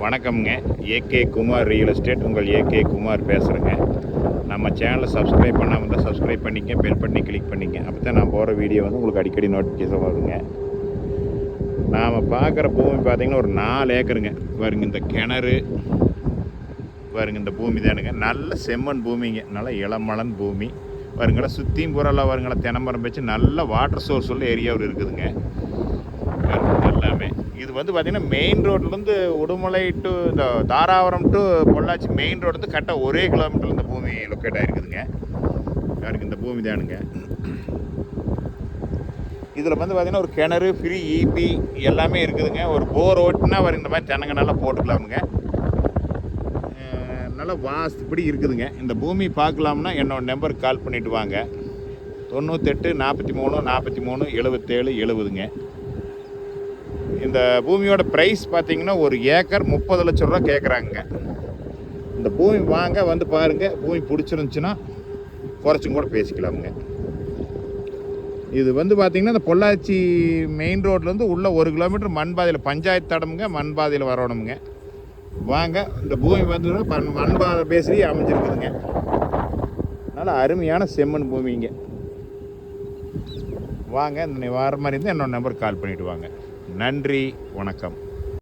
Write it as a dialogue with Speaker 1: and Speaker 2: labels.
Speaker 1: வணக்கம்ங்க. AK Kumar real estate. உங்கள் AK Kumar பேசுகிறேங்க. நம்ம சேனலை சப்ஸ்கிரைப் பண்ணாமல் இருந்தால் சப்ஸ்கிரைப் பண்ணிக்க, பெல் பட்டனை கிளிக் பண்ணிங்க. அப்போ தான் நான் போகிற வீடியோ வந்து உங்களுக்கு அடிக்கடி நோட்டிஃபிகேஷன் வருங்க. நாம் பார்க்குற பூமி பார்த்திங்கன்னா ஒரு 4 ஏக்கருங்க. பாருங்க, இந்த கிணறு பாருங்க, இந்த பூமி தானுங்க. நல்ல செம்மண் பூமிங்க, நல்ல இளமலன் பூமி. வருங்களா சுற்றியும் பூரெல்லாம் வருங்களா தென்னமரம் வச்சு நல்ல வாட்டர் சோர்ஸ் உள்ள ஏரியாவில் இருக்குதுங்க எல்லாமே. இது வந்து பார்த்திங்கன்னா மெயின் ரோட்லேருந்து உடுமலை டு இந்த Dharapuram to Pollachi main road வந்து கரெக்டாக 1 கிலோமீட்டர் இந்த பூமி லொக்கேட் ஆகிருக்குதுங்க. யாருக்கு இந்த பூமி தானுங்க. இதில் வந்து பார்த்திங்கன்னா ஒரு கிணறு, ஃப்ரீ இபி எல்லாமே இருக்குதுங்க. ஒரு போர் ஓட்டுனா வர இந்த மாதிரி தென்னங்க நல்லா போட்டுக்கலாமுங்க. நல்லா வாஸ்துப்படி இருக்குதுங்க. இந்த பூமி பார்க்கலாம்னா என்னோடய நம்பருக்கு கால் பண்ணிவிட்டு வாங்க. 98 43 43 77 70ங்க. இந்த பூமியோட ப்ரைஸ் பார்த்திங்கன்னா ஒரு ஏக்கர் 30 லட்ச ரூபா கேட்குறாங்க. இந்த பூமி வாங்க வந்து பாருங்கள். பூமி பிடிச்சிருந்துச்சின்னா குறைச்சும் கூட பேசிக்கலாமுங்க. இது வந்து பார்த்திங்கன்னா இந்த பொள்ளாச்சி மெயின் ரோட்லேருந்து உள்ளே 1 கிலோமீட்டர் மண்பாதையில் பஞ்சாயத்து தடமுங்க, மண்பாதையில் வரணுமுங்க. வாங்க. இந்த பூமி வந்து மண்பாதை பேசி அமைஞ்சிருக்குதுங்க. அதனால் அருமையான செம்மண் பூமிங்க. வாங்க. இந்த வர மாதிரி இருந்தால் என்னோட நம்பருக்கு கால் பண்ணிவிட்டு வாங்க. நன்றி, வணக்கம்.